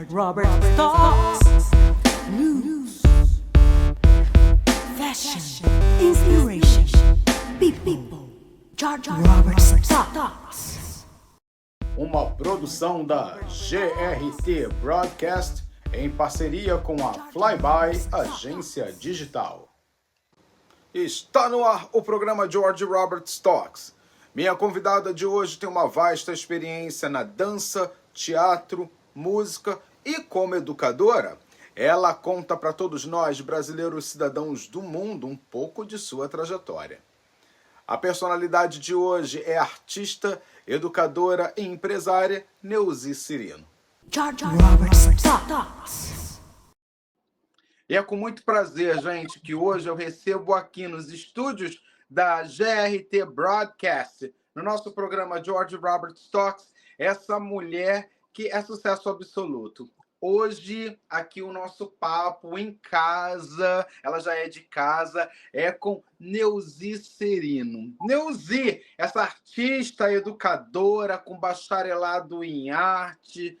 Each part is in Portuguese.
Robert Talks. News, fashion, inspiration, people. George Robert Talks. Uma produção da GRT Broadcast em parceria com a Flyby Agência Digital. Está no ar o programa George Robert Talks. Minha convidada de hoje tem uma vasta experiência na dança, teatro, música e como educadora. Ela conta para todos nós, brasileiros cidadãos do mundo, um pouco de sua trajetória. A personalidade de hoje é artista, educadora e empresária Neuzi Cirino. George Robert Talks. E é com muito prazer, gente, que hoje eu recebo aqui nos estúdios da GRT Broadcast, no nosso programa George Robert Talks, essa mulher que é sucesso absoluto. Hoje, aqui o nosso papo em casa, ela já é de casa, é com Neuzi Cirino. Neuzi, essa artista, educadora, com bacharelado em arte,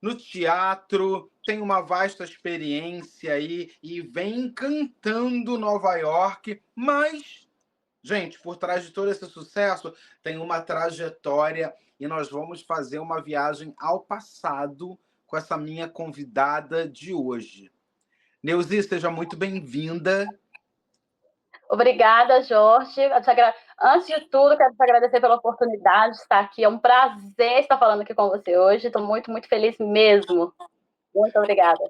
no teatro, tem uma vasta experiência aí e vem encantando Nova York, mas, gente, por trás de todo esse sucesso, tem uma trajetória e nós vamos fazer uma viagem ao passado com essa minha convidada de hoje. Neuzi, seja muito bem-vinda. Obrigada, Jorge. Antes de tudo, quero te agradecer pela oportunidade de estar aqui. É um prazer estar falando aqui com você hoje. Estou muito, muito feliz mesmo. Muito obrigada.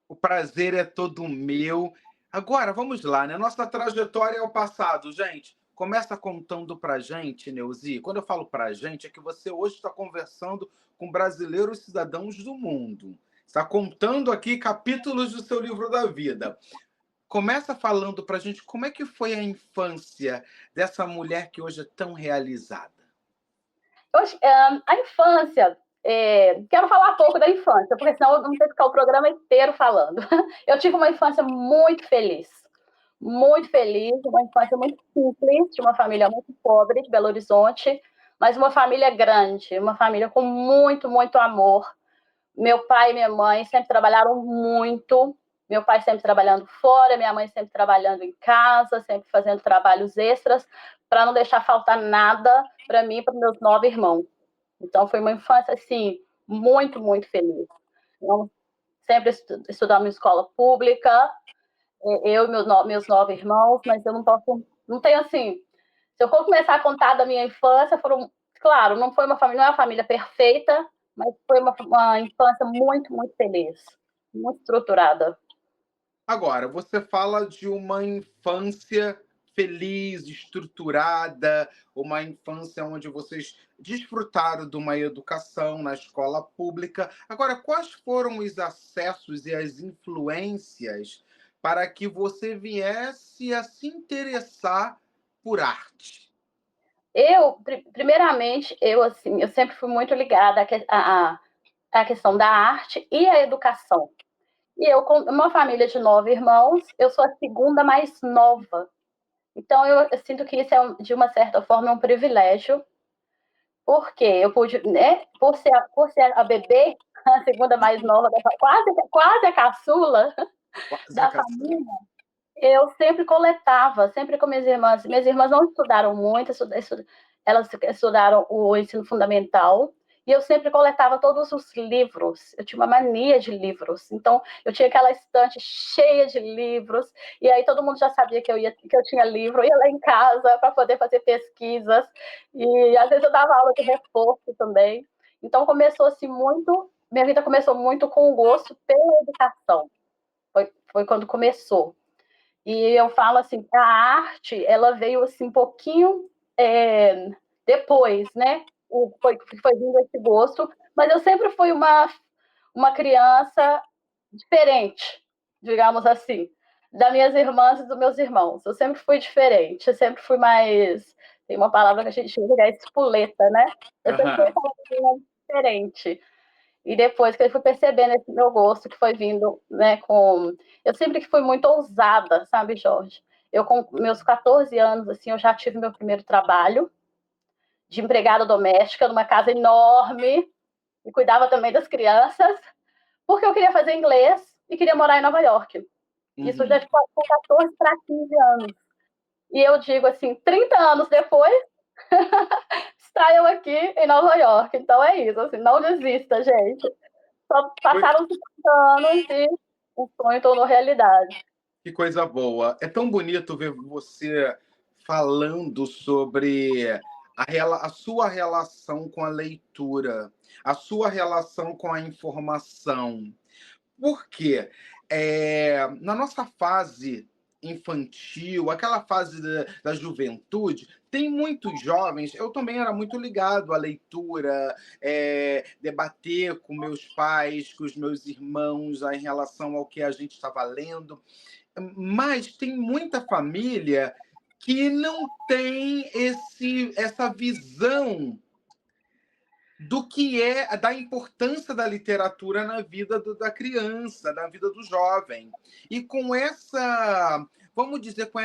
O prazer é todo meu. Agora, vamos lá, né? Nossa trajetória é o passado, gente. Começa contando pra gente, Neuzi. Quando eu falo pra gente, é que você hoje está conversando com brasileiros cidadãos do mundo. Está contando aqui capítulos do seu livro da vida. Começa falando pra gente como é que foi a infância dessa mulher que hoje é tão realizada. A infância, quero falar um pouco da infância, porque senão eu não tenho que ficar o programa inteiro falando. Eu tive uma infância muito feliz, uma infância muito simples, de uma família muito pobre, de Belo Horizonte, mas uma família grande, uma família com muito, muito amor. Meu pai e minha mãe sempre trabalharam muito, meu pai sempre trabalhando fora, minha mãe sempre trabalhando em casa, sempre fazendo trabalhos extras, para não deixar faltar nada para mim e para meus 9 irmãos. Então, foi uma infância, assim, muito, muito feliz. Então, sempre estudamos em escola pública, eu e meus 9 irmãos, mas eu não tenho, assim, se eu for começar a contar da minha infância, claro, não é uma família perfeita, mas foi uma infância muito, muito feliz, muito estruturada. Agora, você fala de uma infância feliz, estruturada, uma infância onde vocês desfrutaram de uma educação na escola pública. Agora, quais foram os acessos e as influências para que você viesse a se interessar por arte? Primeiramente, eu sempre fui muito ligada à questão da arte e à educação. E eu, com uma família de 9 irmãos, eu sou a segunda mais nova. Então, eu sinto que isso é, de uma certa forma, um privilégio, porque eu pude, né, por ser a bebê, a segunda mais nova, quase a caçula da família, eu sempre coletava, sempre com minhas irmãs. Minhas irmãs não estudaram muito, elas estudaram o ensino fundamental, e eu sempre coletava todos os livros. Eu tinha uma mania de livros. Então, eu tinha aquela estante cheia de livros, e aí todo mundo já sabia que eu tinha livro. Eu ia lá em casa para poder fazer pesquisas, e às vezes eu dava aula de reforço também. Então, minha vida começou muito com o gosto pela educação. Foi quando começou. E eu falo assim, a arte, ela veio assim um pouquinho depois, né? Foi vindo esse gosto, mas eu sempre fui uma criança diferente, digamos assim, das minhas irmãs e dos meus irmãos. Eu sempre fui diferente, eu sempre fui mais... Tem uma palavra que a gente usa, que é espoleta, né? Eu sempre fui uma diferente. E depois que eu fui percebendo esse meu gosto que foi vindo, né, eu sempre fui muito ousada, sabe, Jorge? Eu, com meus 14 anos, assim, eu já tive meu primeiro trabalho de empregada doméstica numa casa enorme e cuidava também das crianças. porque eu queria fazer inglês e queria morar em Nova York. Isso já com 14 para 15 anos. E eu digo assim, 30 anos depois, está eu aqui em Nova York. Então é isso, assim, não desista, gente. Só passaram 50 anos e o sonho tornou realidade. Que coisa boa. É tão bonito ver você falando sobre a sua relação com a leitura, a sua relação com a informação. Por quê? Na nossa fase infantil, aquela fase da juventude, tem muitos jovens. Eu também era muito ligado à leitura, debater com meus pais, com os meus irmãos, em relação ao que a gente estava lendo. Mas tem muita família que não tem essa visão do que da importância da literatura na vida da criança, na vida do jovem. E com essa, vamos dizer, com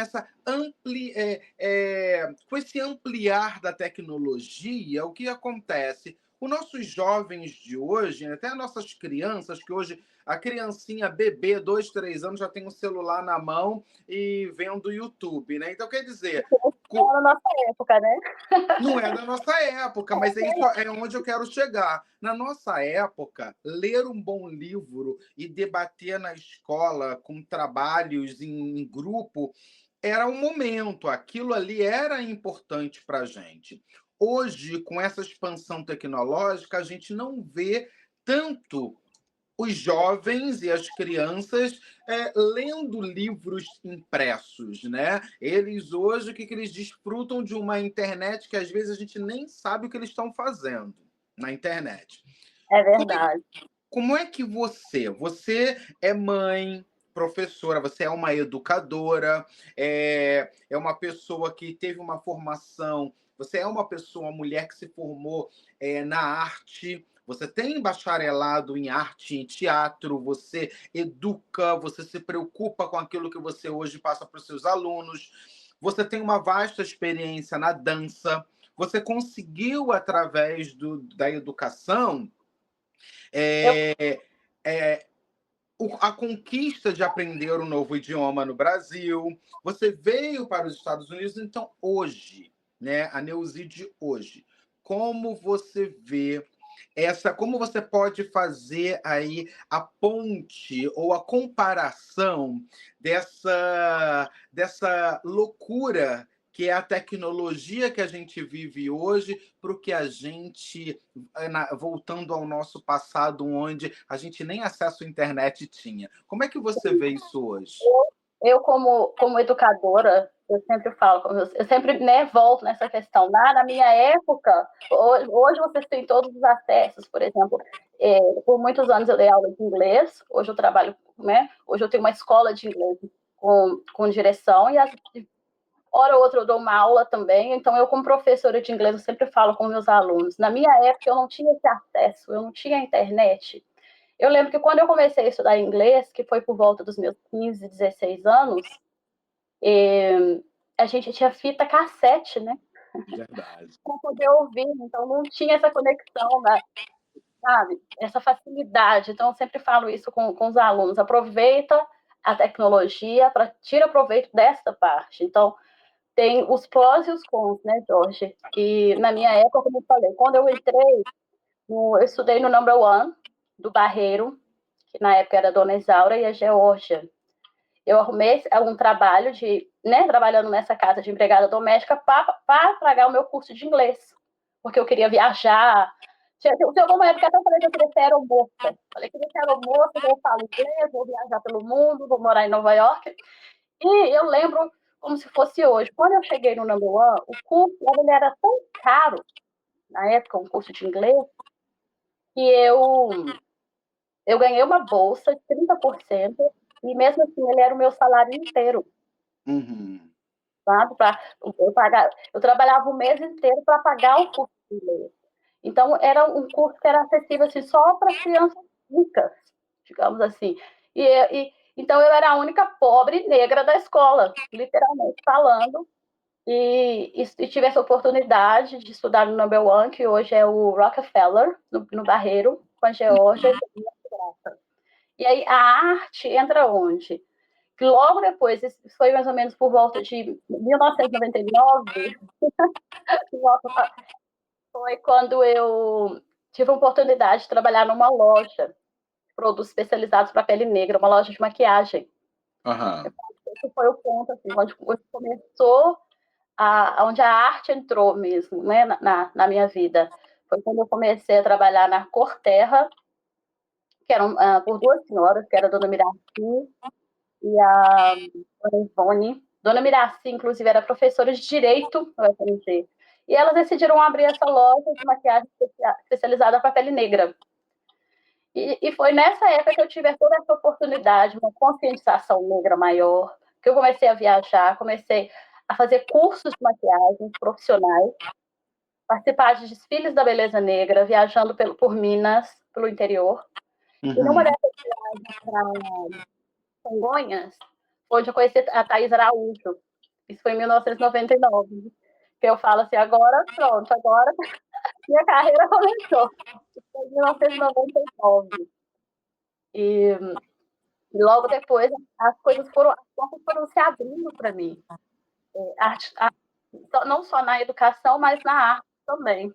esse ampliar da tecnologia, o que acontece? Os nossos jovens de hoje, até as nossas crianças, que hoje a criancinha bebê, 2, 3 anos, já tem um celular na mão e vendo o YouTube, né? Então, quer dizer... Não é da nossa época, né? Não é da nossa época, mas é onde eu quero chegar. Na nossa época, ler um bom livro e debater na escola com trabalhos em grupo era um momento. Aquilo ali era importante para a gente. Hoje, com essa expansão tecnológica, a gente não vê tanto os jovens e as crianças lendo livros impressos, né? Eles hoje, o que eles desfrutam de uma internet que às vezes a gente nem sabe o que eles estão fazendo na internet. É verdade. Como é que você é mãe, professora, você é uma educadora, é uma pessoa que teve uma formação, você é uma pessoa, uma mulher que se formou na arte, você tem bacharelado em arte, em teatro, você educa, você se preocupa com aquilo que você hoje passa para os seus alunos, você tem uma vasta experiência na dança, você conseguiu, através da educação, a conquista de aprender um novo idioma no Brasil, você veio para os Estados Unidos, então hoje, né, a Neuzi de hoje, como você vê como você pode fazer aí a ponte ou a comparação dessa loucura que é a tecnologia que a gente vive hoje para o que a gente, voltando ao nosso passado, onde a gente nem acesso à internet tinha. Como é que você vê isso hoje? Eu como educadora, eu sempre falo, eu sempre volto nessa questão. Na minha época, hoje vocês têm todos os acessos, por exemplo, por muitos anos eu dei aula de inglês, hoje eu trabalho, né? Hoje eu tenho uma escola de inglês com direção, e hora ou outra eu dou uma aula também, então eu como professora de inglês eu sempre falo com meus alunos. Na minha época eu não tinha esse acesso, eu não tinha internet. Eu lembro que quando eu comecei a estudar inglês, que foi por volta dos meus 15, 16 anos, a gente tinha fita cassete, né? Verdade. Para poder ouvir, então não tinha essa conexão, né? Sabe? Essa facilidade. Então eu sempre falo isso com os alunos, aproveita a tecnologia para tirar proveito dessa parte. Então, tem os prós e os cons, né, Jorge? E na minha época, como eu falei, quando eu entrei, eu estudei no Number One, do Barreiro, que na época era a Dona Isaura e a Geórgia. Eu arrumei um trabalho trabalhando nessa casa de empregada doméstica para pagar o meu curso de inglês, porque eu queria viajar. Tinha alguma época que eu falei que eu queria ser aeromoça. Falei que eu queria ser aeromoça, eu falo inglês, vou viajar pelo mundo, vou morar em Nova York. E eu lembro como se fosse hoje. Quando eu cheguei no Number One, o curso ele era tão caro, na época, um curso de inglês, que eu ganhei uma bolsa de 30%, e mesmo assim ele era o meu salário inteiro. Uhum. Sabe? Eu trabalhava o mês inteiro para pagar o curso de inglês. Então, era um curso que era acessível assim, só para crianças ricas, digamos assim. Então, eu era a única pobre negra da escola, literalmente falando, e tive essa oportunidade de estudar no Number One, que hoje é o Rockefeller, no Barreiro, com a Geórgia. E aí a arte entra onde? Que logo depois, isso foi mais ou menos por volta de 1999, foi quando eu tive a oportunidade de trabalhar numa loja de produtos especializados para pele negra, uma loja de maquiagem. Aham. Esse foi o ponto, assim, onde começou, onde a arte entrou mesmo, né, na minha vida. Foi quando eu comecei a trabalhar na Cor Terra, que eram por duas senhoras, que era a dona Miraci e a dona Ivone. Dona Miraci, inclusive, era professora de Direito no UFMG. E elas decidiram abrir essa loja de maquiagem especializada para pele negra. E foi nessa época que eu tive toda essa oportunidade, uma conscientização negra maior, que eu comecei a viajar, comecei a fazer cursos de maquiagem profissionais, participar de desfiles da beleza negra, viajando por Minas, pelo interior. E numa Uhum. dessas viagens para Congonhas, onde eu conheci a Thaís Araújo. Isso foi em 1999. Que eu falo assim, agora pronto, agora minha carreira começou. Isso foi em 1999. E logo depois as coisas foram, as portas foram se abrindo para mim. Não só na educação, mas na arte também.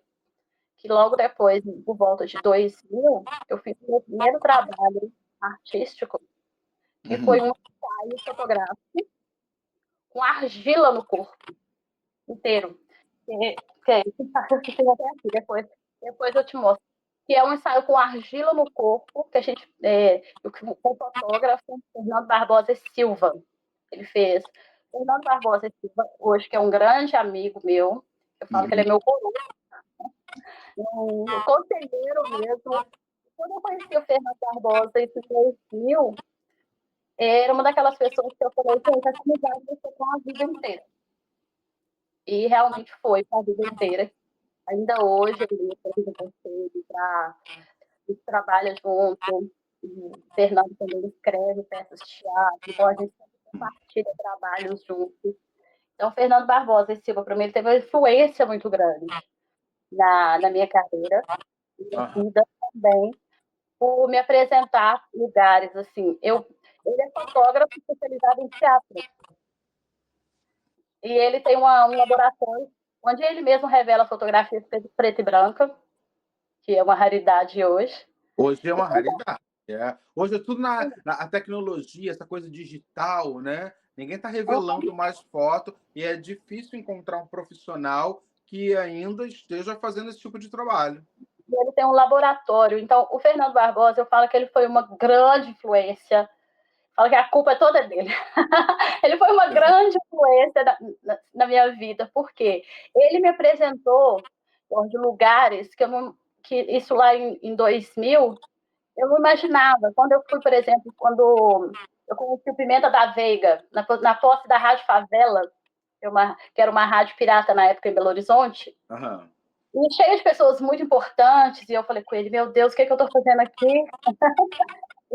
Que logo depois, por volta de 2000, eu fiz o meu primeiro trabalho artístico, que foi um ensaio fotográfico com argila no corpo inteiro. Que é isso que tem até aqui, depois eu te mostro. Que é um ensaio com argila no corpo, que a gente, o fotógrafo Fernando Barbosa Silva, ele fez. Fernando Barbosa Silva, hoje, que é um grande amigo meu, eu falo que ele é meu guru, um conselheiro mesmo. Quando eu conheci o Fernando Barbosa em 2000, era uma daquelas pessoas que eu falei, gente, essa amizade vai ser com a vida inteira. E realmente foi com a vida inteira. Ainda hoje, ele tem conselho para trabalha junto. O Fernando também escreve peças de teatro, então a gente compartilha trabalhos juntos. Então, o Fernando Barbosa Silva, para mim, ele teve uma influência muito grande na minha carreira, na minha vida também, por me apresentar lugares, assim. Ele é fotógrafo especializado em teatro. E ele tem um laboratório onde ele mesmo revela fotografias preta e branca, que é uma raridade hoje. Hoje é uma raridade. Hoje é tudo a tecnologia, essa coisa digital, né? Ninguém está revelando mais foto e é difícil encontrar um profissional que ainda esteja fazendo esse tipo de trabalho. Ele tem um laboratório. Então, o Fernando Barbosa, eu falo que ele foi uma grande influência. Falo que a culpa é toda dele. Ele foi uma grande influência na minha vida, porque ele me apresentou de lugares que isso lá em 2000, eu não imaginava. Quando eu fui, por exemplo, quando eu conheci o Pimenta da Veiga, na posse da Rádio Favela, que era uma rádio pirata na época em Belo Horizonte, Uhum. e cheia de pessoas muito importantes, e eu falei com ele, meu Deus, o que eu estou fazendo aqui?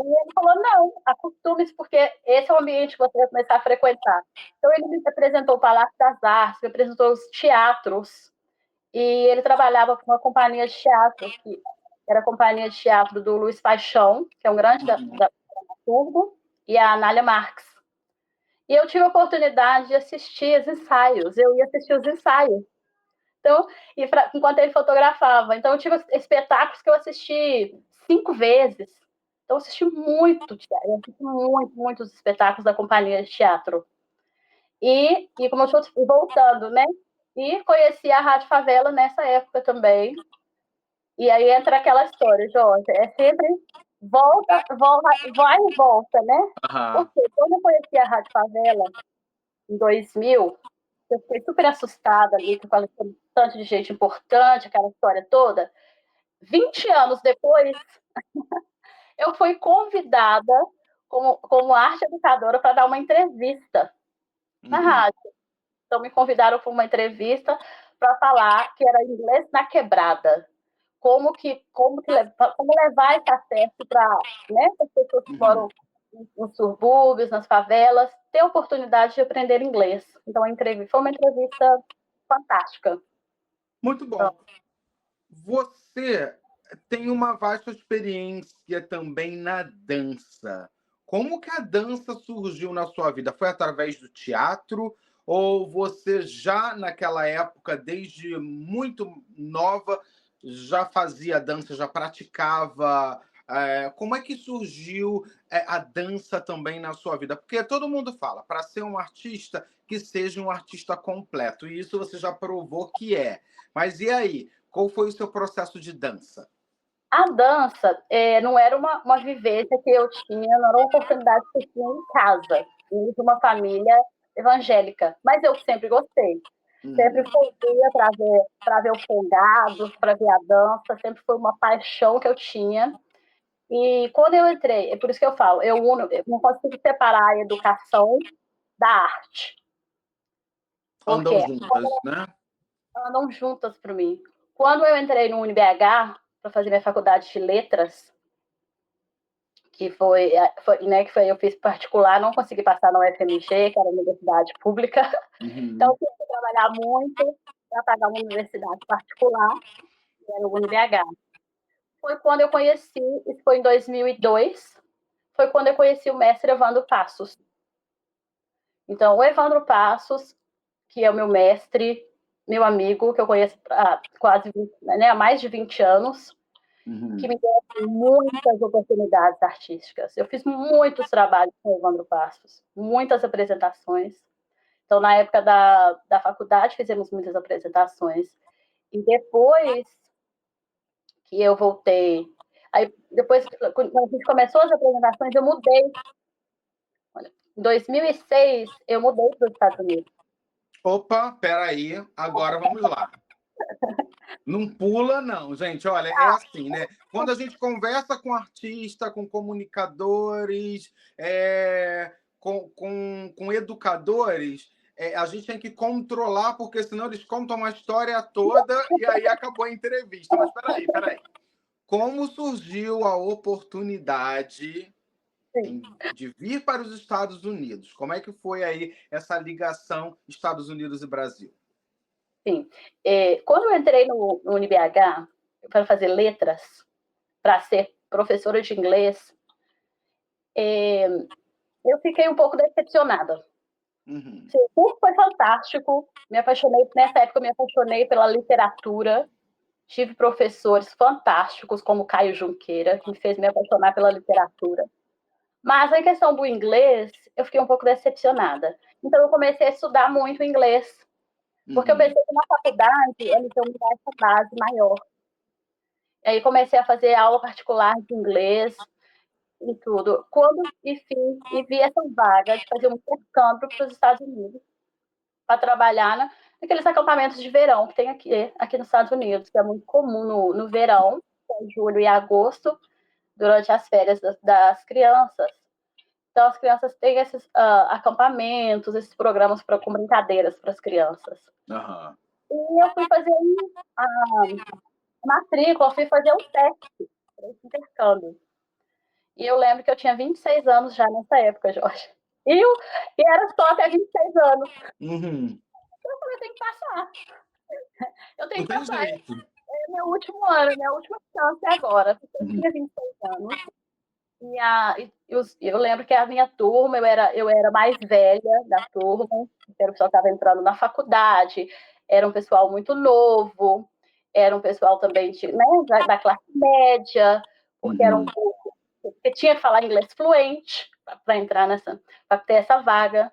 E ele falou, não, acostume-se, porque esse é o ambiente que você vai começar a frequentar. Então, ele me apresentou o Palácio das Artes, me apresentou os teatros, e ele trabalhava com uma companhia de teatro, que era a companhia de teatro do Luiz Paixão, que é um grande da dramaturgo, e a Anália Marx. E eu tive a oportunidade de assistir os ensaios, eu ia assistir os ensaios. Então, enquanto ele fotografava. Então, eu tive espetáculos que eu assisti 5 vezes. Então, eu assisti muito teatro, eu assisti muitos espetáculos da companhia de teatro. E como eu estou voltando, né? E conheci a Rádio Favela nessa época também. E aí entra aquela história, Jorge, é sempre volta, vai e volta, né? Uhum. Porque quando eu conheci a Rádio Favela, em 2000, eu fiquei super assustada ali, com aquele tanto de gente importante, aquela história toda. 20 anos depois, eu fui convidada como arte educadora para dar uma entrevista na rádio. Então, me convidaram para uma entrevista para falar que era inglês na quebrada. Como levar esse acesso para, né, as pessoas que moram nos subúrbios, nas favelas, ter a oportunidade de aprender inglês. Então, foi uma entrevista fantástica. Muito bom. Você tem uma vasta experiência também na dança. Como que a dança surgiu na sua vida? Foi através do teatro ou você já naquela época, desde muito nova, já fazia dança, já praticava? Como é que surgiu a dança também na sua vida? Porque todo mundo fala, para ser um artista, que seja um artista completo. E isso você já provou que é. Mas e aí? Qual foi o seu processo de dança? A dança não era uma vivência que eu tinha, não era uma oportunidade que eu tinha em casa, de uma família evangélica, mas eu sempre gostei. Sempre fui para ver o folgado, para ver a dança, sempre foi uma paixão que eu tinha. E quando eu entrei, é por isso que eu falo, eu não consigo separar a educação da arte, Andam porque juntas, né? andam juntas para mim. Quando eu entrei no UniBH para fazer minha faculdade de letras, que eu fiz particular, não consegui passar na UFMG, que era a universidade pública, então eu tive que trabalhar muito para pagar uma universidade particular, que era o UniBH. Foi quando eu conheci, isso foi em 2002, foi quando eu conheci o mestre Evandro Passos. Então, o Evandro Passos, que é o meu mestre, meu amigo, que eu conheço há há mais de 20 anos, que me deu muitas oportunidades artísticas. Eu fiz muitos trabalhos com o Evandro Passos, muitas apresentações. Então, na época da faculdade, fizemos muitas apresentações. E depois que eu voltei, aí depois, quando a gente começou as apresentações, eu mudei. Olha, em 2006, eu mudei para os Estados Unidos. Opa, peraí, agora vamos lá. Não pula, não, gente. Olha, é assim, né? Quando a gente conversa com artista, com comunicadores, com educadores, a gente tem que controlar, porque senão eles contam uma história toda e aí acabou a entrevista. Mas peraí. Como surgiu a oportunidade de vir para os Estados Unidos? Como é que foi aí essa ligação Estados Unidos e Brasil? Sim. Quando eu entrei no UniBH para fazer letras, para ser professora de inglês, eu fiquei um pouco decepcionada. O curso foi fantástico, nessa época eu me apaixonei pela literatura, tive professores fantásticos, como Caio Junqueira, que me fez me apaixonar pela literatura. Mas a questão do inglês, eu fiquei um pouco decepcionada. Então eu comecei a estudar muito inglês, porque eu pensei que na faculdade eles iam me dar essa base maior. E aí comecei a fazer aula particular de inglês e tudo. Quando, enfim, vi essa vaga de fazer um intercâmbio para os Estados Unidos, para trabalhar naqueles acampamentos de verão que tem aqui nos Estados Unidos, que é muito comum no verão, em julho e agosto, durante as férias das crianças. Então, as crianças têm esses acampamentos, esses programas com brincadeiras para as crianças. E eu fui fazer a matrícula, fui fazer um teste para esse intercâmbio. E eu lembro que eu tinha 26 anos já nessa época, Jorge. E era só até 26 anos. Eu falei, eu tenho que passar. Eu tenho que passar. É meu último ano, minha última chance agora. Porque eu tinha 26 anos. Eu lembro que a minha turma, eu era mais velha da turma, o pessoal estava entrando na faculdade, era um pessoal muito novo, era um pessoal também da classe média, porque era um pouco. Porque tinha que falar inglês fluente para entrar para ter essa vaga.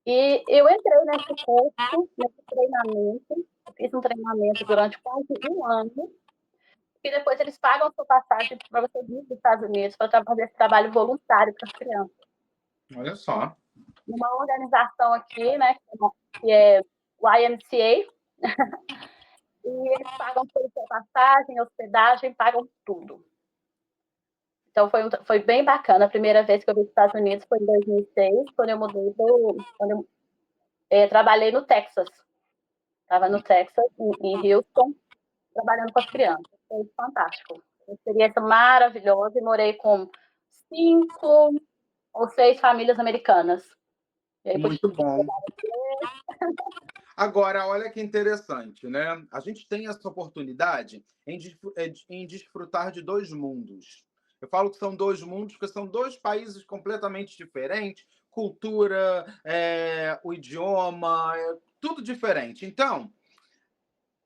E eu entrei nesse curso, nesse treinamento, fiz um treinamento durante quase um ano, e depois eles pagam a sua passagem para você vir para os Estados Unidos para fazer esse trabalho voluntário para as crianças. Olha só. Uma organização aqui, né, que é o IMCA, e eles pagam por sua passagem, hospedagem, pagam tudo. Então foi bem bacana. A primeira vez que eu vim para os Estados Unidos foi em 2006, quando eu mudei quando eu trabalhei no Texas. Estava no Texas, em Houston, trabalhando com as crianças. Foi fantástico. Uma experiência maravilhosa e morei com 5 ou 6 famílias americanas. Muito bom. Agora, olha que interessante, né? A gente tem essa oportunidade em desfrutar de dois mundos. Eu falo que são dois mundos porque são dois países completamente diferentes, cultura, o idioma, tudo diferente. Então,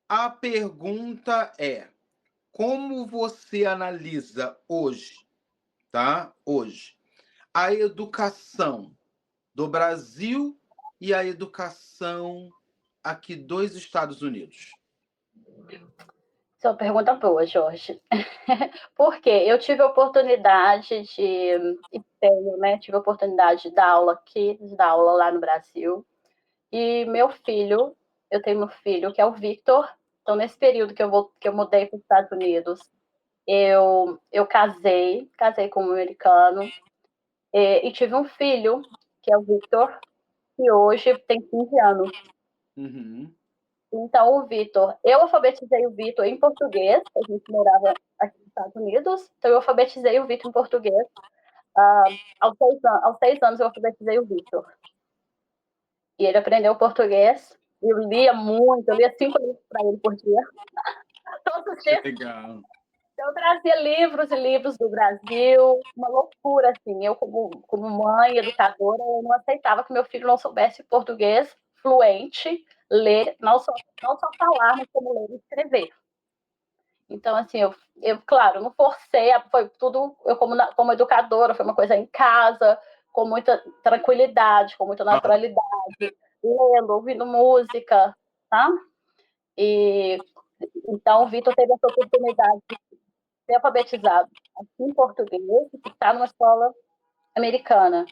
a pergunta é: como você analisa hoje, tá? Hoje, a educação do Brasil e a educação aqui dos Estados Unidos? Sua pergunta boa, Jorge. Porque eu tive a oportunidade tive a oportunidade de dar aula aqui, de dar aula lá no Brasil. E eu tenho meu filho, que é o Victor. Então, nesse período que eu mudei para os Estados Unidos, eu casei com um americano, e tive um filho, que é o Victor, que hoje tem 15 anos. Uhum. Então, eu alfabetizei o Vitor em português, a gente morava aqui nos Estados Unidos, então eu alfabetizei o Vitor em português. Aos 6 anos eu alfabetizei o Vitor. E ele aprendeu português, eu lia muito, eu lia 5 livros para ele por dia, todos os Que dias. legal. Eu trazia livros e livros do Brasil, uma loucura, assim. Eu, como mãe, educadora, eu não aceitava que meu filho não soubesse português fluente, ler, não só falar, mas como ler e escrever. Então, assim, claro, não forcei, foi tudo, eu como educadora, foi uma coisa em casa, com muita tranquilidade, com muita naturalidade, lendo, ouvindo música, tá? E então o Vitor teve essa oportunidade de ser alfabetizado aqui em português e está numa escola americana.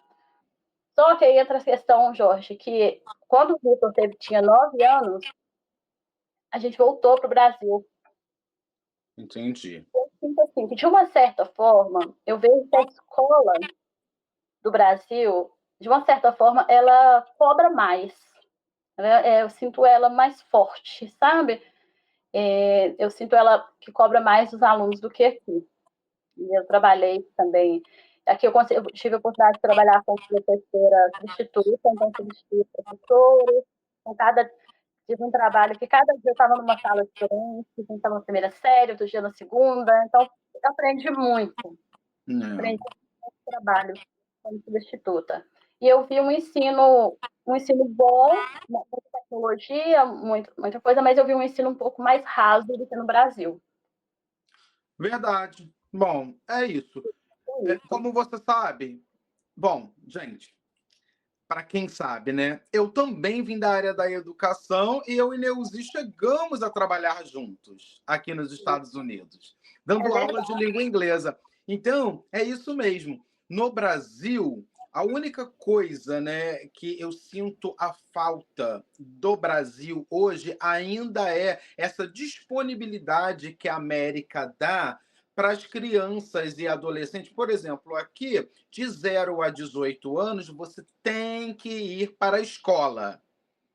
Só que aí entra a questão, Jorge, que quando o Vitor tinha 9 anos, a gente voltou para o Brasil. Entendi. Eu sinto assim, que de uma certa forma, eu vejo que a escola do Brasil, de uma certa forma, ela cobra mais. Eu sinto ela mais forte, sabe? Eu sinto ela que cobra mais os alunos do que aqui. Eu trabalhei também. Aqui eu tive a oportunidade de trabalhar com professora substituta, então substituí professores. Tive um trabalho que cada dia eu estava numa sala diferente, um estava na primeira série, outro dia na segunda. Então, eu aprendi muito. Não. Aprendi muito trabalho como substituta. E eu vi um ensino bom, muita tecnologia, muita coisa, mas eu vi um ensino um pouco mais raso do que no Brasil. Verdade. Bom, é isso. Como você sabe, bom, gente, para quem sabe, né? Eu também vim da área da educação e eu e Neuzi chegamos a trabalhar juntos aqui nos Estados Unidos, dando aula de língua inglesa. Então, é isso mesmo. No Brasil, a única coisa, né, que eu sinto a falta do Brasil hoje ainda é essa disponibilidade que a América dá para as crianças e adolescentes. Por exemplo, aqui, de 0 a 18 anos, você tem que ir para a escola.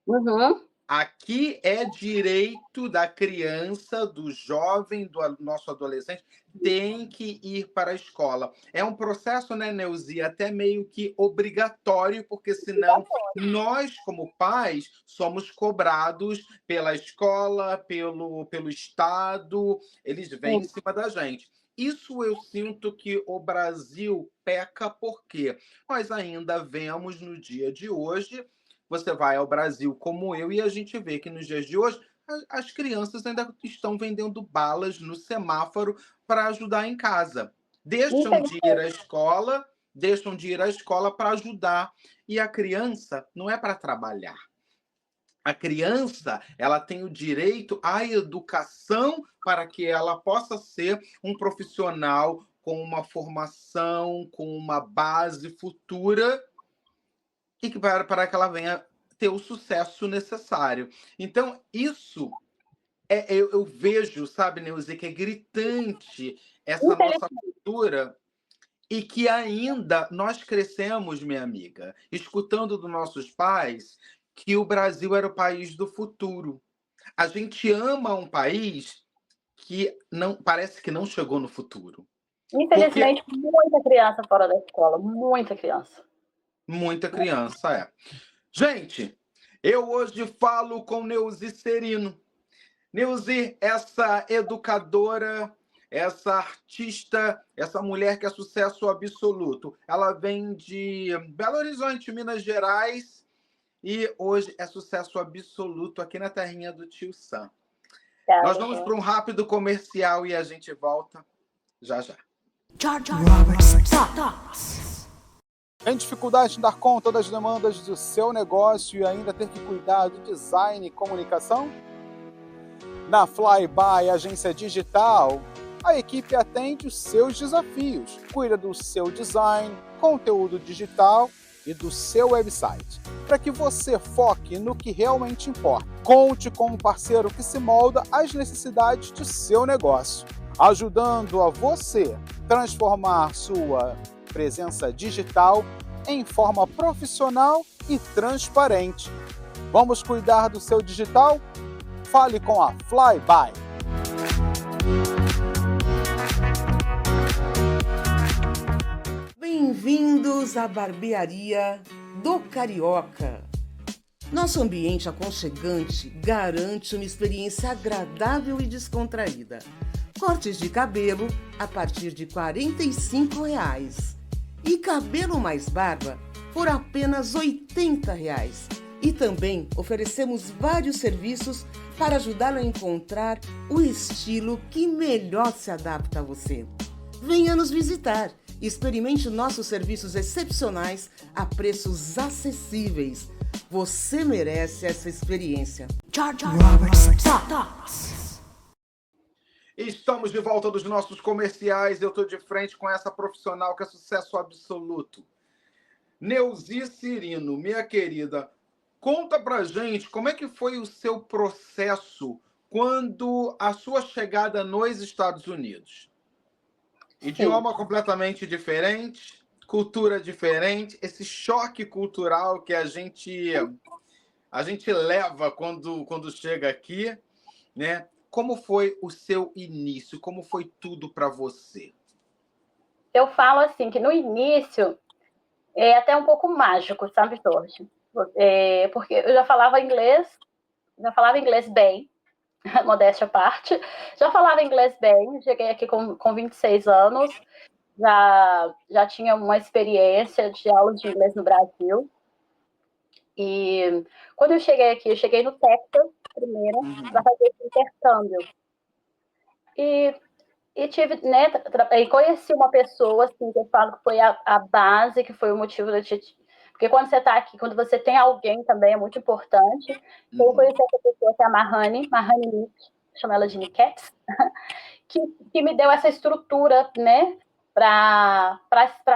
Uhum. Aqui é direito da criança, do jovem, do nosso adolescente, tem que ir para a escola. É um processo, né, Neuzi, até meio que obrigatório, porque senão nós, como pais, somos cobrados pela escola, pelo Estado, eles vêm em cima da gente. Isso eu sinto que o Brasil peca, porque nós ainda vemos no dia de hoje. Você vai ao Brasil como eu e a gente vê que nos dias de hoje as crianças ainda estão vendendo balas no semáforo para ajudar em casa. Deixam de ir à escola para ajudar. E a criança não é para trabalhar. A criança, ela tem o direito à educação para que ela possa ser um profissional com uma formação, com uma base futura e para que ela venha ter o sucesso necessário. Então, isso eu vejo, sabe, Neuzi, que é gritante essa nossa cultura e que ainda nós crescemos, minha amiga, escutando dos nossos pais que o Brasil era o país do futuro. A gente ama um país que não parece que não chegou no futuro. Infelizmente, muita criança fora da escola, muita criança. Muita criança, é. Gente, Eu hoje falo com Neuzi Serino. Neuzi, essa educadora, essa artista, essa mulher que é sucesso absoluto. Ela vem de Belo Horizonte, Minas Gerais, e hoje é sucesso absoluto aqui na terrinha do Tio Sam. Nós vamos para um rápido comercial e a gente volta já já. George Roberts Talks. Tem dificuldade em dar conta das demandas do seu negócio e ainda ter que cuidar do design e comunicação? Na Flyby Agência Digital, a equipe atende os seus desafios, cuida do seu design, conteúdo digital e do seu website, para que você foque no que realmente importa. Conte com um parceiro que se molda às necessidades do seu negócio, ajudando a você transformar sua presença digital em forma profissional e transparente. Vamos cuidar do seu digital? Fale com a Flyby. Bem-vindos à barbearia do Carioca. Nosso ambiente aconchegante garante uma experiência agradável e descontraída. Cortes de cabelo a partir de R$ 45 e cabelo mais barba por apenas R$ 80. E também oferecemos vários serviços para ajudá-lo a encontrar o estilo que melhor se adapta a você. Venha nos visitar e experimente nossos serviços excepcionais a preços acessíveis. Você merece essa experiência. George Roberts Talks. Estamos de volta dos nossos comerciais. Eu estou de frente com essa profissional que é sucesso absoluto. Neuzi Serino, minha querida, conta pra gente como é que foi o seu processo quando a sua chegada nos Estados Unidos. Idioma completamente diferente, cultura diferente, esse choque cultural que a gente leva quando chega aqui, né? Como foi o seu início? Como foi tudo para você? Eu falo assim, que no início é até um pouco mágico, sabe, Jorge? Porque eu já falava inglês bem, modéstia à parte, já falava inglês bem, cheguei aqui com 26 anos, já tinha uma experiência de aulas de inglês no Brasil. E quando eu cheguei aqui, eu cheguei no Texas primeiro, para fazer esse intercâmbio. E tive, né, e conheci uma pessoa, assim, que eu falo que foi a base, que foi o motivo da gente. Porque quando você está aqui, quando você tem alguém também, é muito importante. Então, eu conheci essa pessoa, que é a Mahani Nick, chamo ela de Niquetes, que me deu essa estrutura, né, para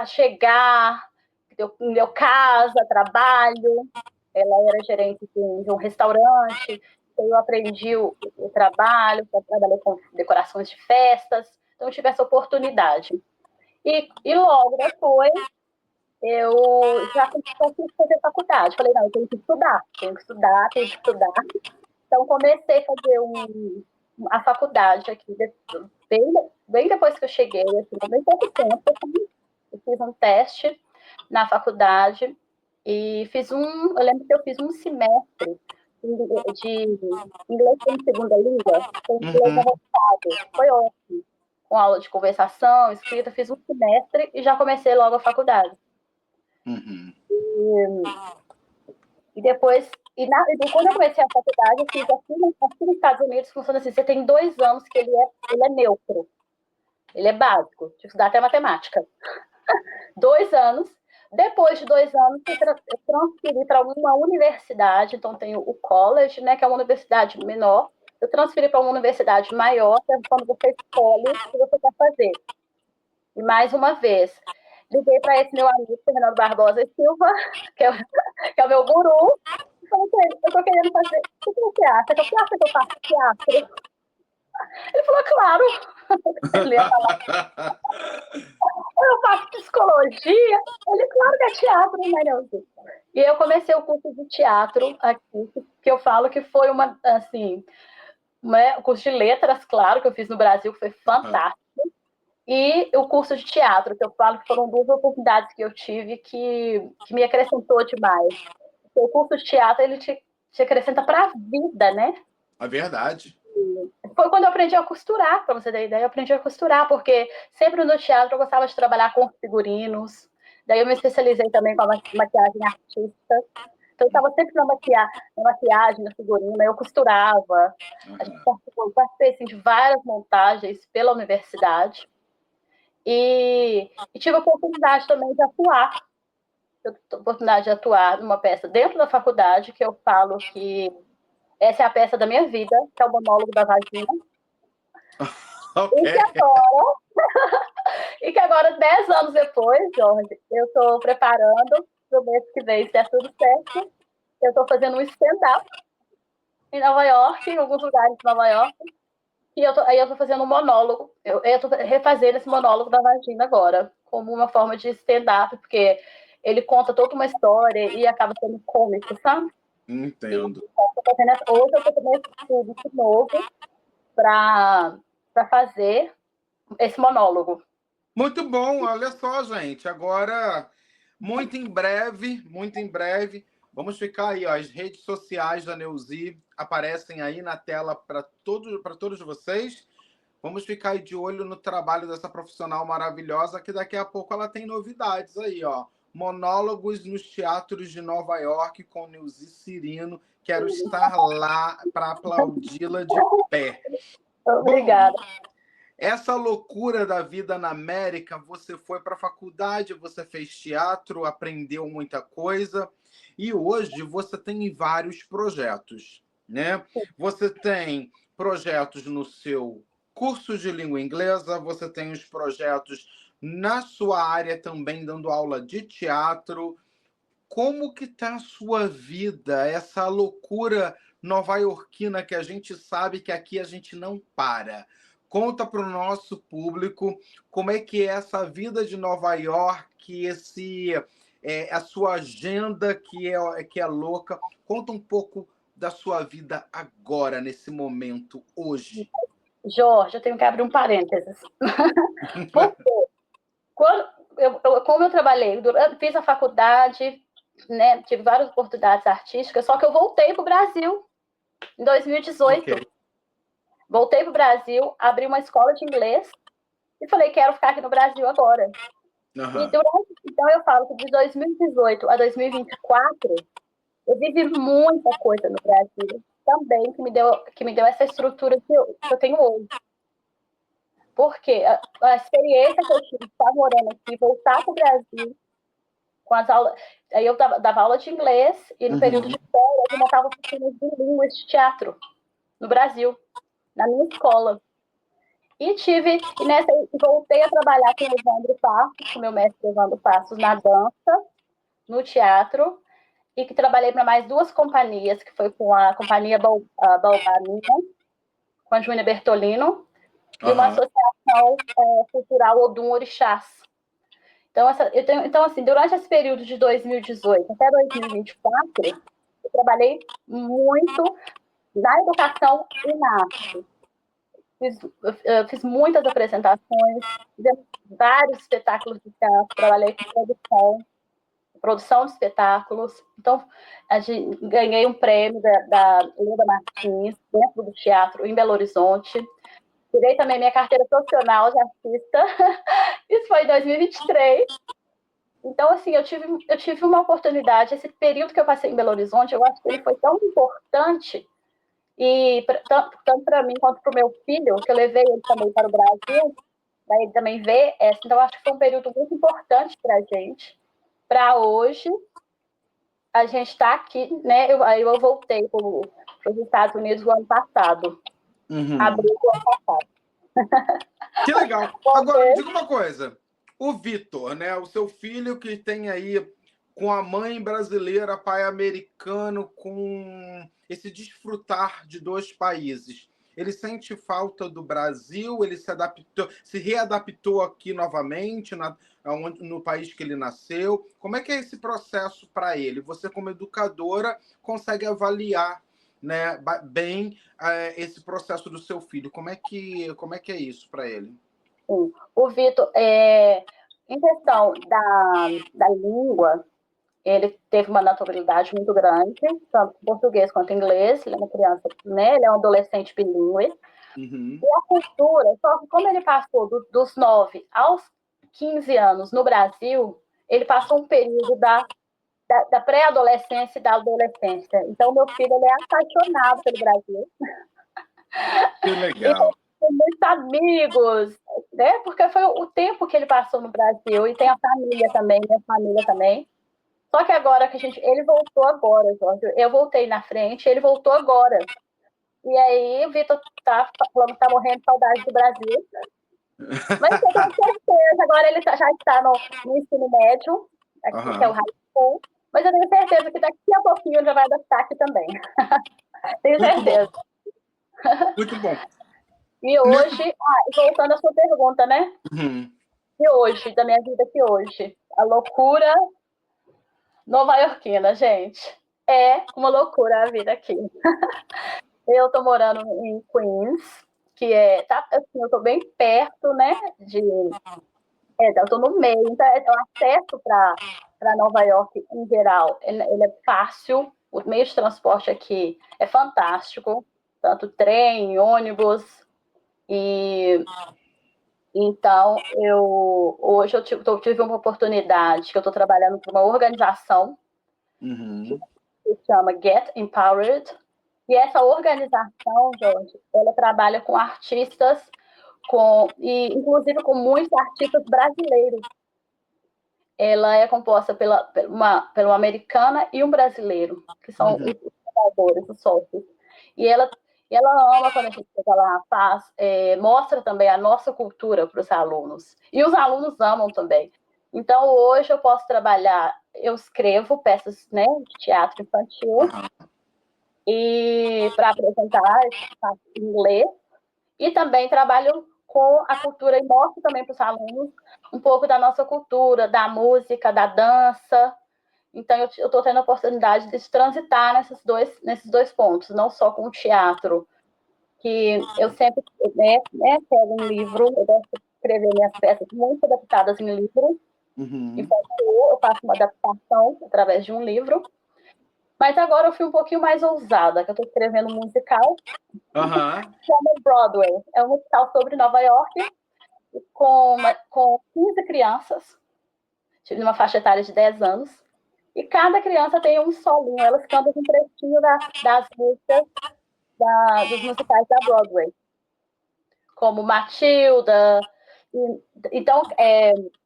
chegar, me deu casa, trabalho. Ela era gerente de um restaurante, então eu aprendi o trabalho, trabalhei com decorações de festas, então eu tive essa oportunidade. E logo depois, eu já consegui fazer faculdade. Falei, não, eu tenho que estudar. Então, comecei a fazer a faculdade aqui, bem depois que eu cheguei, assim, bem pouco tempo, eu fiz um teste na faculdade e eu lembro que eu fiz um semestre de inglês como segunda língua, com inglês avançado, foi ótimo. Com aula de conversação, escrita, fiz um semestre e já comecei logo a faculdade. E depois, quando eu comecei a faculdade, eu fiz aqui nos Estados Unidos, funciona assim, você tem 2 anos que ele é neutro, ele é básico, de estudar até matemática. 2 anos. Depois de 2 anos, eu transferi para uma universidade, então tem o college, né, que é uma universidade menor. Eu transferi para uma universidade maior, que é quando você escolhe o que você quer fazer. E mais uma vez, liguei para esse meu amigo, Fernando Barbosa Silva, que é o meu guru, e falei para ele, eu estou querendo fazer, o que você acha? Você acha que eu faço teatro? Ele falou, claro. Ele ia falar, eu faço psicologia. Ele, claro que é teatro, né, Neuzi? E eu comecei o curso de teatro aqui, que eu falo que foi o curso de letras, claro, que eu fiz no Brasil, que foi fantástico. E o curso de teatro, que eu falo que foram 2 oportunidades que eu tive que me acrescentou demais. O curso de teatro, ele te te acrescenta para a vida, né? É verdade. Foi quando eu aprendi a costurar, para você ter ideia. Eu aprendi a costurar, porque sempre no teatro eu gostava de trabalhar com figurinos. Daí eu me especializei também com a maquiagem artística. Então eu estava sempre na maquiagem, no figurino, eu costurava. A gente participei assim, de várias montagens pela universidade. E tive a oportunidade também de atuar. Eu tive a oportunidade de atuar numa peça dentro da faculdade, que eu falo que essa é a peça da minha vida, que é o monólogo da vagina. Ok. E que agora, 10 anos depois, Jorge, eu estou preparando para o mês que vem, se der tudo certo. Eu estou fazendo um stand-up em Nova York, em alguns lugares de Nova York. E aí eu estou fazendo um monólogo. Eu estou refazendo esse monólogo da vagina agora, como uma forma de stand-up, porque ele conta toda uma história e acaba sendo cômico, sabe? Entendo. Hoje eu estou fazendo esse estudo de novo para fazer esse monólogo. Muito bom, olha só, gente. Agora, muito em breve, vamos ficar aí, ó, as redes sociais da Neuzi aparecem aí na tela para todos vocês. Vamos ficar aí de olho no trabalho dessa profissional maravilhosa, que daqui a pouco ela tem novidades aí, ó. Monólogos nos teatros de Nova York com Neuzi Cirino. Quero estar lá para aplaudi-la de pé. Obrigada. Bom, essa loucura da vida na América, você foi para a faculdade, você fez teatro, aprendeu muita coisa, e hoje você tem vários projetos, né? Você tem projetos no seu curso de língua inglesa, você tem os projetos na sua área também, dando aula de teatro. Como que tá a sua vida, essa loucura nova-iorquina que a gente sabe que aqui a gente não para? Conta para o nosso público como é que é essa vida de Nova York, a sua agenda que é louca. Conta um pouco da sua vida agora, nesse momento, hoje. Jorge, eu tenho que abrir um parênteses. Porque como eu trabalhei, fiz a faculdade, né, tive várias oportunidades artísticas, só que eu voltei para o Brasil em 2018. Okay. Voltei para o Brasil, abri uma escola de inglês e falei, quero ficar aqui no Brasil agora. Uhum. Então eu falo que de 2018 a 2024, eu vivi muita coisa no Brasil também que me deu essa estrutura que eu tenho hoje. Porque a experiência que eu tive de estar morando aqui, voltar para o Brasil, com as aulas. Aí eu dava aula de inglês e no período de férias eu montava oficinas bilíngues de teatro no Brasil, na minha escola. E voltei a trabalhar com o Evandro Passos, com o meu mestre Evandro Passos, na dança, no teatro, e que trabalhei para mais 2 companhias, que foi com a companhia Balbania, com a Júnia Bertolino, e uma associação cultural Odum Orixás. Então, assim, durante esse período de 2018 até 2024, eu trabalhei muito na educação e na arte. Fiz muitas apresentações, fizemos vários espetáculos de teatro, trabalhei com produção de espetáculos. Então, ganhei um prêmio da Linda Martins, dentro do teatro, em Belo Horizonte. Tirei também minha carteira profissional de artista. Isso foi em 2023. Então, assim, eu tive uma oportunidade. Esse período que eu passei em Belo Horizonte, eu acho que ele foi tão importante, e tanto para mim quanto para o meu filho, que eu levei ele também para o Brasil, para ele também ver. Então, eu acho que foi um período muito importante para a gente. Para hoje, a gente está aqui, né? Aí eu voltei para os Estados Unidos no ano passado. Abril do ano passado. Que legal. Agora, me diga uma coisa. O Vitor, né? O seu filho que tem aí com a mãe brasileira, pai americano, com esse desfrutar de 2 países. Ele sente falta do Brasil? Ele se readaptou aqui novamente no país que ele nasceu? Como é que é esse processo para ele? Você, como educadora, consegue avaliar, né, bem esse processo do seu filho? Como é que é isso para ele? Sim. O Vitor, em questão da língua, Ele teve uma naturalidade muito grande, tanto português quanto inglês. Ele é uma criança, né? Ele é um adolescente bilíngue. Uhum. E a cultura, só que como ele passou dos 9 aos 15 anos no Brasil, ele passou um período da pré-adolescência e da adolescência. Então, meu filho ele é apaixonado pelo Brasil. Que legal. Tem muitos amigos, né? Porque foi o tempo que ele passou no Brasil. E tem a família também, minha família também. Só que agora que ele voltou agora, Jorge. Eu voltei na frente, ele voltou agora. E aí o Vitor tá falando que tá morrendo de saudade do Brasil. Mas eu tenho certeza, agora ele já está no ensino médio, aqui, que é o high school. Mas eu tenho certeza que daqui a pouquinho ele já vai adaptar aqui também. Tenho certeza. Muito bom. E hoje, voltando à sua pergunta, né? Uhum. E hoje, da minha vida aqui hoje, a loucura nova-iorquina, gente. É uma loucura a vida aqui. Eu tô morando em Queens, que assim, eu tô bem perto, né, eu tô no meio, então o acesso para Nova York em geral, ele é fácil, o meio de transporte aqui é fantástico, tanto trem, ônibus, e então hoje eu tive uma oportunidade, que eu tô trabalhando para uma organização Uhum. que se chama Get Empowered. E essa organização, Jorge, ela trabalha com artistas, inclusive com muitos artistas brasileiros. Ela é composta pela uma americana e um brasileiro, que são os fundadores, os sócios. E ela ama quando a gente chega lá, mostra também a nossa cultura para os alunos. E os alunos amam também. Então, hoje eu posso trabalhar, eu escrevo peças, né, de teatro infantil, e para apresentar em inglês, e também trabalho com a cultura e mostro também para os alunos um pouco da nossa cultura, da música, da dança. Então, eu estou tendo a oportunidade de transitar nesses dois pontos, não só com o teatro, que eu sempre pego um livro, eu gosto de escrever minhas peças muito adaptadas em livro, então eu faço uma adaptação através de um livro. Mas agora eu fui um pouquinho mais ousada, que eu estou escrevendo um musical, chama Broadway. É um musical sobre Nova York, com 15 crianças, numa faixa etária de 10 anos, e cada criança tem um solinho, elas cantam um trechinho das músicas dos musicais da Broadway, como Matilda. Então,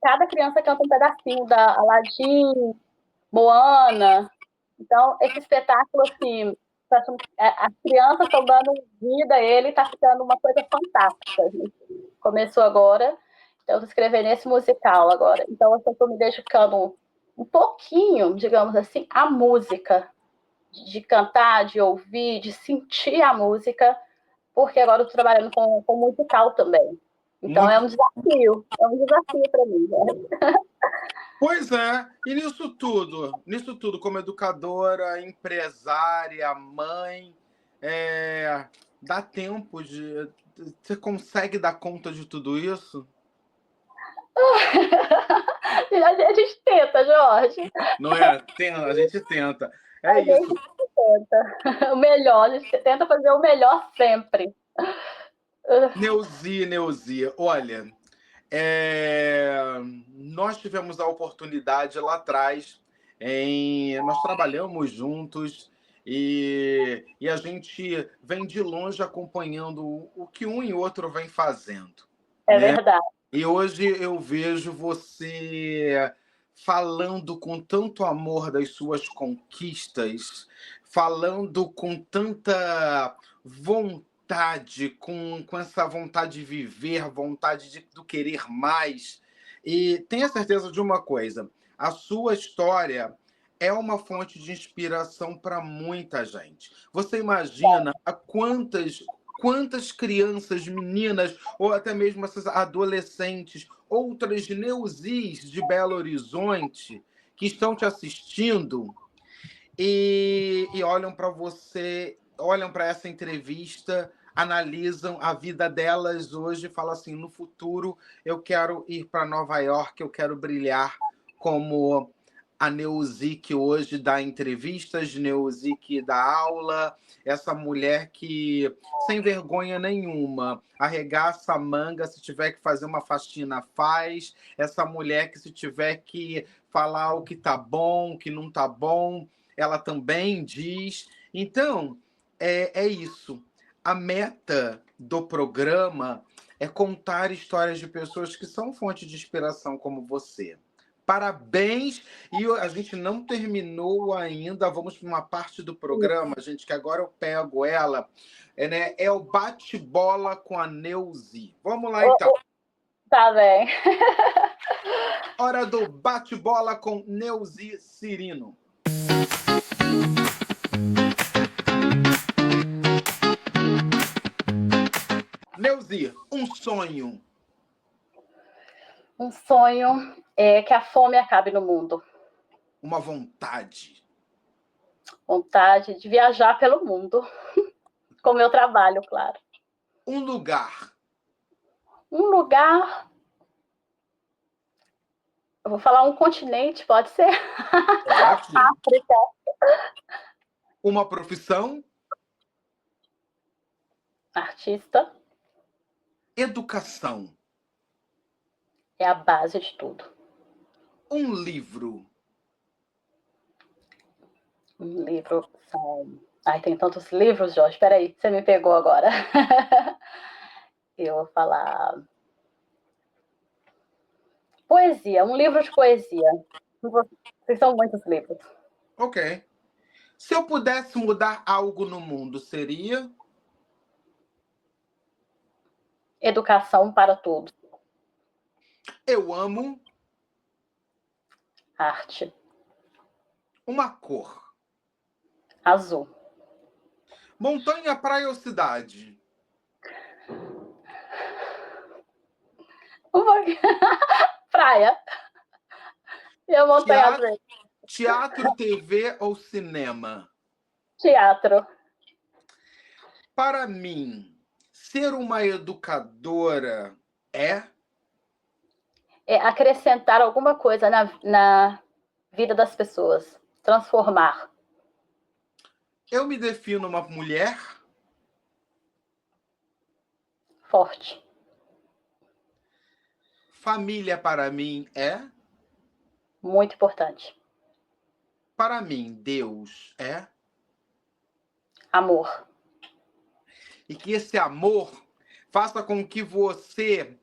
cada criança canta um pedacinho da Aladdin, Moana. Então, esse espetáculo, assim, as crianças estão dando vida a ele, está ficando uma coisa fantástica. Começou agora, então eu estou escrevendo esse musical agora. Então, eu estou me dedicando um pouquinho, digamos assim, à música, de cantar, de ouvir, de sentir a música, porque agora eu estou trabalhando com musical também. Então, é um desafio para mim. Né? Pois é, e nisso tudo, como educadora, empresária, mãe, dá tempo de... Você consegue dar conta de tudo isso? A gente tenta, Jorge. Não é? A gente tenta. É isso. A gente tenta. O melhor, a gente tenta fazer o melhor sempre. Neuzi, olha, nós tivemos a oportunidade lá atrás, nós trabalhamos juntos e a gente vem de longe acompanhando o que um e outro vem fazendo. É verdade. E hoje eu vejo você falando com tanto amor das suas conquistas, falando com tanta vontade, com essa vontade de viver, vontade do querer mais. E tenha certeza de uma coisa, a sua história é uma fonte de inspiração para muita gente. Você imagina a quantas crianças, meninas, ou até mesmo essas adolescentes, outras Neuzis de Belo Horizonte, que estão te assistindo e olham para você, olham para essa entrevista, analisam a vida delas hoje e falam assim, no futuro eu quero ir para Nova York, eu quero brilhar como a Neuzi que hoje dá entrevistas, Neuzi que dá aula, essa mulher que, sem vergonha nenhuma, arregaça a manga, se tiver que fazer uma faxina, faz. Essa mulher que, se tiver que falar o que tá bom, o que não tá bom, ela também diz. Então, é isso. A meta do programa é contar histórias de pessoas que são fonte de inspiração como você. Parabéns! E a gente não terminou ainda. Vamos para uma parte do programa, gente, que agora eu pego ela. Né? É o bate-bola com a Neuzi. Vamos lá, então. Tá bem. Hora do bate-bola com Neuzi Cirino. Neuzi, um sonho. Um sonho é que a fome acabe no mundo. Uma vontade. Vontade de viajar pelo mundo. Com o meu trabalho, claro. Um lugar. Um lugar... Eu vou falar um continente, pode ser? Pode. África. Uma profissão. Artista. Educação. É a base de tudo. Um livro. Um livro são... Ai, tem tantos livros, Jorge. Espera aí, você me pegou agora. Eu vou falar... Poesia, um livro de poesia. Vocês são muitos livros. Ok. Se eu pudesse mudar algo no mundo, seria? Educação para todos. Eu amo. Arte. Uma cor. Azul. Montanha, praia ou cidade? Praia. E a montanha azul. Teatro, TV ou cinema? Teatro. Para mim, ser uma educadora é acrescentar alguma coisa na vida das pessoas. Transformar. Eu me defino uma mulher Forte. Família para mim é? Muito importante. Para mim, Deus é? Amor. E que esse amor faça com que você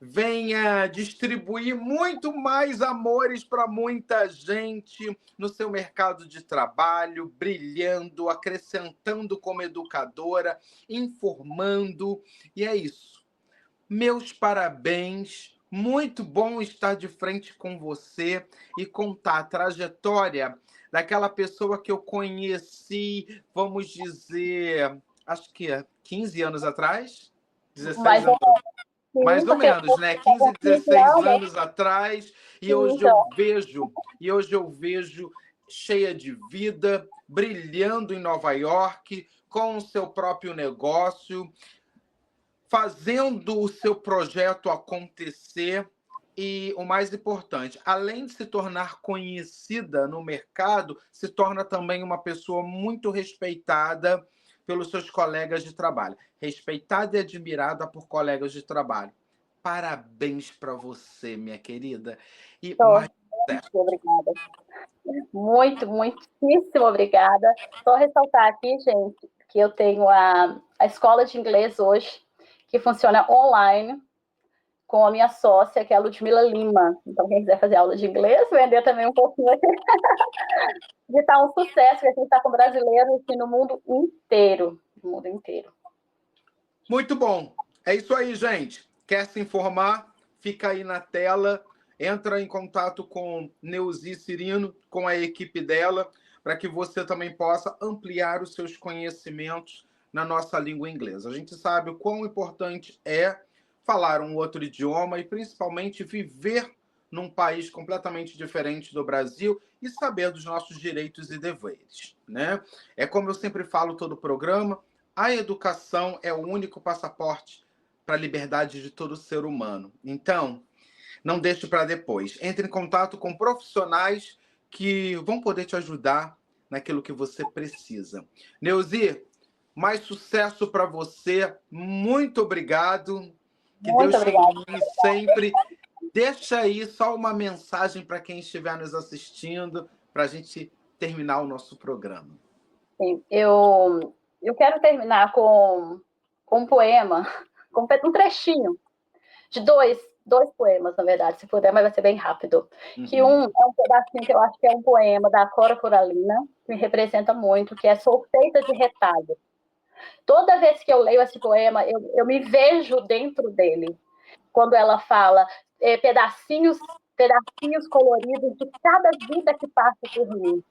venha distribuir muito mais amores para muita gente no seu mercado de trabalho, brilhando, acrescentando como educadora, informando. E é isso. Meus parabéns. Muito bom estar de frente com você e contar a trajetória daquela pessoa que eu conheci, vamos dizer, acho que 15 anos atrás? 16 anos. Mais ou menos, né? 15, 16 anos atrás. E hoje eu vejo cheia de vida, brilhando em Nova York, com o seu próprio negócio, fazendo o seu projeto acontecer. E o mais importante, além de se tornar conhecida no mercado, se torna também uma pessoa muito respeitada pelos seus colegas de trabalho. Respeitada e admirada por colegas de trabalho. Parabéns para você, minha querida. E mais muito obrigada. Muitíssimo obrigada. Só ressaltar aqui, gente, que eu tenho a escola de inglês hoje, que funciona online, com a minha sócia, que é a Ludmila Lima. Então, quem quiser fazer aula de inglês, vender também um pouquinho aqui. De estar um sucesso, que a gente está com brasileiros aqui no mundo inteiro. No mundo inteiro. Muito bom. É isso aí, gente. Quer se informar? Fica aí na tela. Entra em contato com Neuzi Cirino, com a equipe dela, para que você também possa ampliar os seus conhecimentos na nossa língua inglesa. A gente sabe o quão importante é falar um outro idioma e, principalmente, viver num país completamente diferente do Brasil e saber dos nossos direitos e deveres, né? É como eu sempre falo todo o programa, a educação é o único passaporte para a liberdade de todo ser humano. Então, não deixe para depois. Entre em contato com profissionais que vão poder te ajudar naquilo que você precisa. Neuzi, mais sucesso para você. Muito obrigado. Que Muito Deus te obrigada. ilumine sempre. Deixa aí só uma mensagem para quem estiver nos assistindo, para a gente terminar o nosso programa. Sim, eu quero terminar com um poema, com um trechinho de dois poemas, na verdade, se puder, mas vai ser bem rápido. Que um é um pedacinho que eu acho que é um poema da Cora Coralina, que me representa muito, que é Sou Feita de Retalho. Toda vez que eu leio esse poema, eu me vejo dentro dele. Quando ela fala pedacinhos coloridos de cada vida que passa por mim.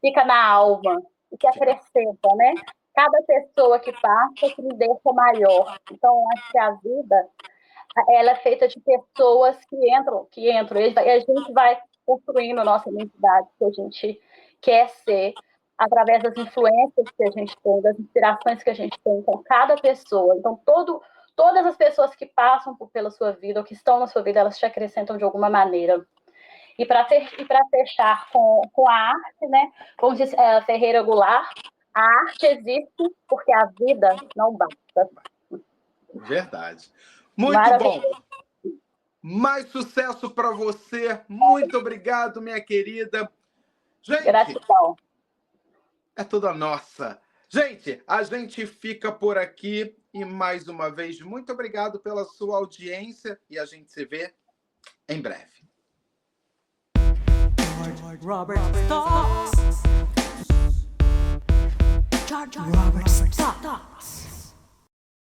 Fica na alma, e que acrescenta, né? Cada pessoa que passa que me deixa maior. Então, acho que a vida, ela é feita de pessoas que entram, e a gente vai construindo a nossa identidade que a gente quer ser, através das influências que a gente tem, das inspirações que a gente tem com cada pessoa. Então, todas as pessoas que passam pela sua vida, ou que estão na sua vida, elas te acrescentam de alguma maneira. E para fechar com a arte, né? Como diz Ferreira Goulart, a arte existe porque a vida não basta. Verdade. Muito bom. Mais sucesso para você. Muito obrigado, minha querida. Gente, gratidão. É toda nossa. Gente, a gente fica por aqui e mais uma vez, muito obrigado pela sua audiência e a gente se vê em breve. Robert Stocks. George Robert Stocks.